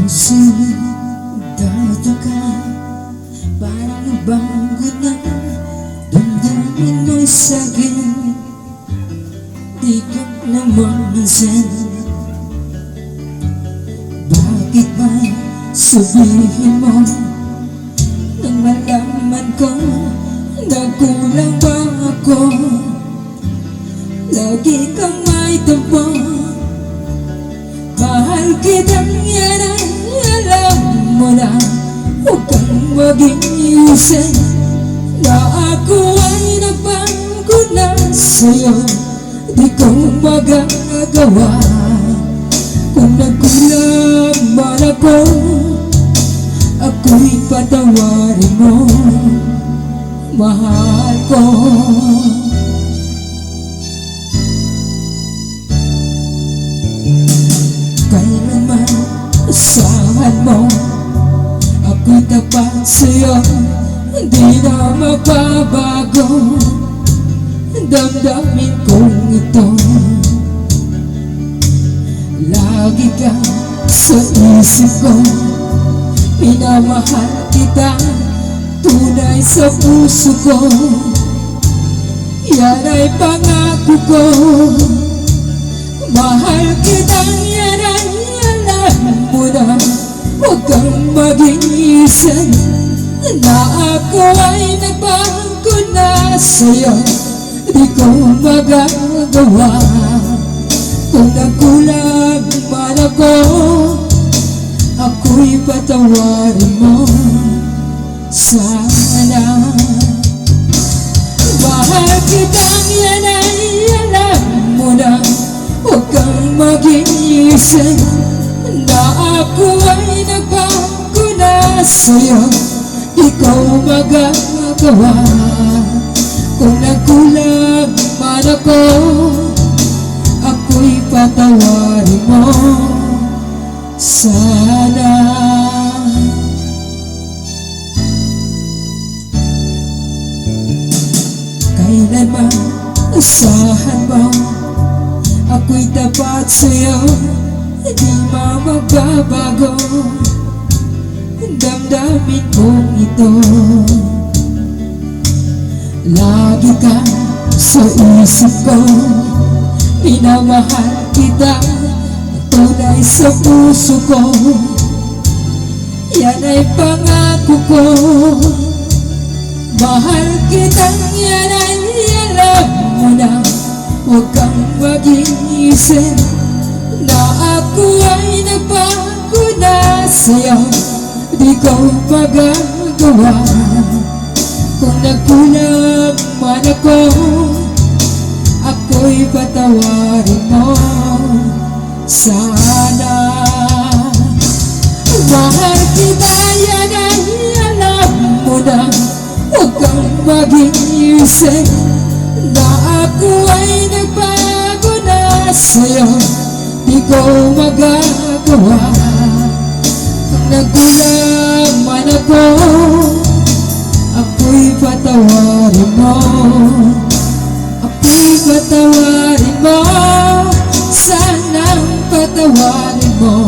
Puso'y tataka, parang nabago na damdamin mo'y sa'kin. Di ka namansin, bakit ba sabihin mo nang malaman ko na kulang ba ako? Lagi kang may tampo, mahal kitang yan ay alam mo na. Huwag kang mag-iisip na ako ay nagbago na sa'yo. Di ko magagawa kung nagkulang man ako. Ako'y patawarin mo, mahal ko. Kailanman asahan mo ako'y tapat sa'yo, hindi na mapabago damdamin kong ito. Lagi ka sa isip ko, minamahal kita tunay sa puso ko. Yan ay pangako ko, mahal kitang yan ay alam mo na. Huwag kang mag-iisip na ako ay nagbago na sa'yo. Di ko magagawa kung nagkulang man ako. Ako'y patawarin mo sana. Mahal kitang yan ay alam mo na. Huwag kang mag-iisip na ako ay nagbago na sa'yo. Di ko magagawa kung nagkulang man ako. Ako'y patawarin mo sana. Kailanman asahan mo ako'y tapat sa'yo, di magbabago damdamin kong ito. Lagi ka sa isip ko, minamahal kita tunay sa puso ko. Yan ay pangako ko, mahal kitang yan ay alam mo na. Huwag kang mag-iisip na ako ay nagbago na sa'yo. Di ko magagawa kung nagkulang man ako. Ako'y patawarin mo sana. Mahal kita yan ay alam mo na. Huwag kang mag-iisip na ako ay nagbago na sa'yo. Di ko magagawa kung nagkulang man ako. Ako'y patawarin mo, ako'y patawarin mo, sanang patawarin mo.